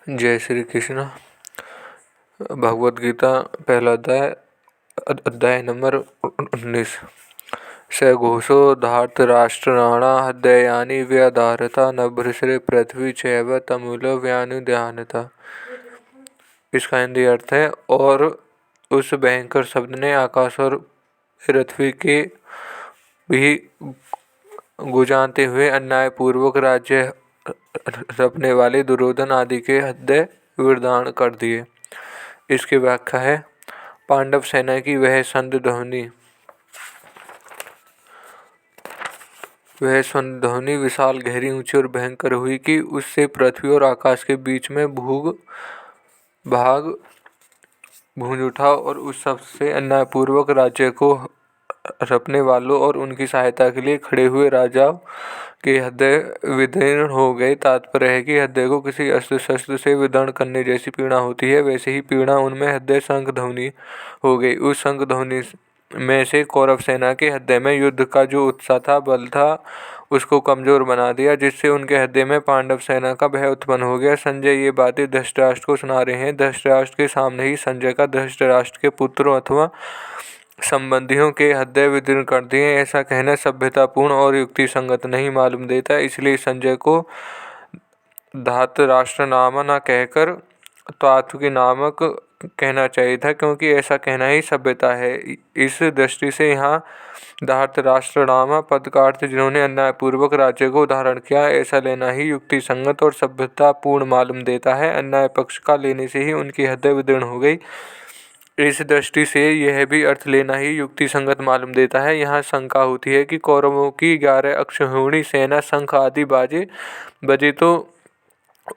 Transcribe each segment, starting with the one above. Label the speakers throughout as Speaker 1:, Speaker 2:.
Speaker 1: जय श्री कृष्ण। भगवद गीता पहला अध्याय नंबर 19। स घोषो धार्तराष्ट्राणां हृदयानि व्यधारता नभ्रश्रे पृथ्वी चैव तमूलो व्यानुध्यानता। इसका हिंदी अर्थ है, और उस भयंकर शब्द ने आकाश और पृथ्वी के भी गुजानते हुए अन्यायपूर्वक राज्य रखने वाले दुर्योधन आदि के हृदय विदीर्ण कर दिए। इसकी व्याख्या है, पांडव सेना की वह ध्वनि विशाल, गहरी, ऊंची और भयंकर हुई कि उससे पृथ्वी और आकाश के बीच में भाग गूंज उठा, और उस सबसे अन्यायपूर्वक राज्य को हड़पने वालों और उनकी सहायता के लिए खड़े हुए राजाओं के हृदय विदीर्ण हो गए। तात्पर्य है कि हृदय को किसी अस्त्र शस्त्र से विदीर्ण करने जैसी पीड़ा होती है, वैसे ही पीड़ा उनमें हृदय शंख ध्वनि हो गई। उस शंख ध्वनि में से कौरव सेना के हृदय में युद्ध का जो उत्साह था, बल था, उसको कमजोर बना दिया, जिससे उनके हृदय में पांडव सेना का भय उत्पन्न हो गया। संजय ये बातें धृतराष्ट्र को सुना रहे हैं। धृतराष्ट्र के सामने ही संजय का धृतराष्ट्र के पुत्रों अथवा संबंधियों के हृदय विदीर्ण कर दिए, ऐसा कहना सभ्यतापूर्ण और युक्ति संगत नहीं मालूम देता। इसलिए संजय को धार्तराष्ट्रनामा न कहकर तात्विकी नामक कहना चाहिए था, क्योंकि ऐसा कहना ही सभ्यता है। इस दृष्टि से यहाँ धार्तराष्ट्रनामा पद का अर्थ जिन्होंने अन्यायपूर्वक राज्य को धारण किया, ऐसा लेना ही युक्ति संगत और सभ्यतापूर्ण मालूम देता है। अन्याय पक्ष का लेने से ही उनकी हृदय विदीर्ण हो गई। इस दृष्टि से यह भी अर्थ लेना ही युक्ति संगत मालूम देता है। यहाँ शंका होती है कि कौरवों की 11 अक्षौहिणी सेना शंख आदि बजे तो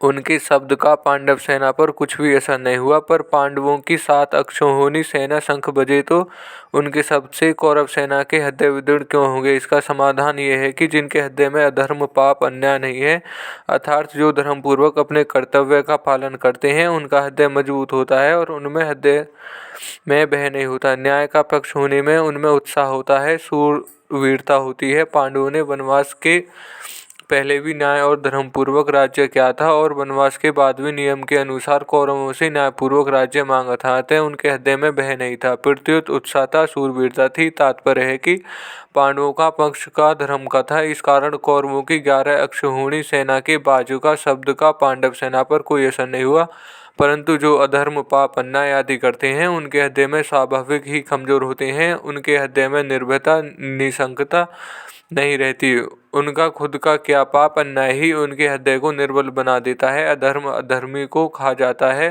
Speaker 1: उनके शब्द का पांडव सेना पर कुछ भी असर नहीं हुआ, पर पांडवों की 7 अक्षौहिणी सेना शंख बजे तो उनके शब्द से कौरव सेना के हृदय विदीर्ण क्यों होंगे। इसका समाधान यह है कि जिनके हृदय में अधर्म, पाप, अन्याय नहीं है, अर्थात जो धर्मपूर्वक अपने कर्तव्य का पालन करते हैं, उनका हृदय मजबूत होता है और उनमें हृदय में भय नहीं होता। न्याय का पक्ष होने में उनमें उत्साह होता है, शूरवीरता होती है। पांडवों ने वनवास के पहले भी न्याय और धर्मपूर्वक राज्य किया था, और वनवास के बाद भी नियम के अनुसार कौरवों से न्यायपूर्वक राज्य मांगा था। अतः उनके हृदय में भय नहीं था, प्रत्युत उत्साह था, शूरवीरता थी। तात्पर्य है कि पांडवों का पक्ष का धर्म का था। इस कारण कौरवों की 11 अक्षौहिणी सेना के बाजू का शब्द का पांडव सेना पर कोई असर नहीं हुआ, परंतु जो अधर्म, पाप, अन्याय आदि करते हैं, उनके हृदय में स्वाभाविक ही कमजोर होते हैं। उनके हृदय में निर्भयता, निशंकता नहीं रहती। उनका खुद का क्या पाप, अन्याय ही उनके हृदय को निर्बल बना देता है। अधर्म अधर्मी को खा जाता है।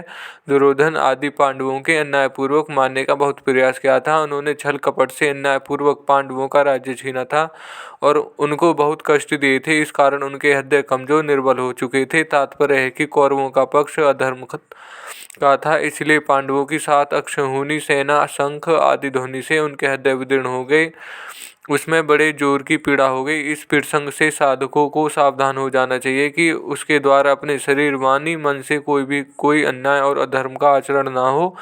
Speaker 1: दुर्योधन आदि पांडवों के अन्यायपूर्वक मारने का बहुत प्रयास किया था। उन्होंने छल कपट से अन्यायपूर्वक पांडवों का राज्य छीना था और उनको बहुत कष्ट दिए थे। इस कारण उनके हृदय कमजोर, निर्बल हो चुके थे। तात्पर्य है कि कौरवों का पक्ष अधर्म का था, इसलिए पांडवों की 7 अक्षौहिणी सेना शंख आदि ध्वनि से उनके हृदय विदीर्ण हो गए। उसमें बड़े जोर की पीड़ा हो गई। इस प्रसंग से साधकों को सावधान हो जाना चाहिए कि उसके द्वारा अपने शरीर, वाणी, मन से कोई अन्याय और अधर्म का आचरण ना हो।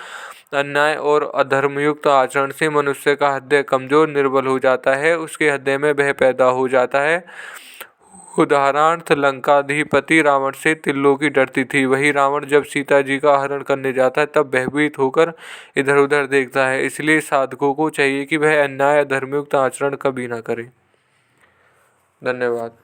Speaker 1: अन्याय और अधर्मयुक्त आचरण से मनुष्य का हृदय कमजोर, निर्बल हो जाता है, उसके हृदय में भय पैदा हो जाता है। उदाहरणार्थ लंकाधिपति रावण से त्रिलोकी डरती थी। वही रावण जब सीता जी का हरण करने जाता है, तब भयभीत होकर इधर उधर देखता है। इसलिए साधकों को चाहिए कि वह अन्याय, अधर्मयुक्त आचरण कभी न करे। धन्यवाद।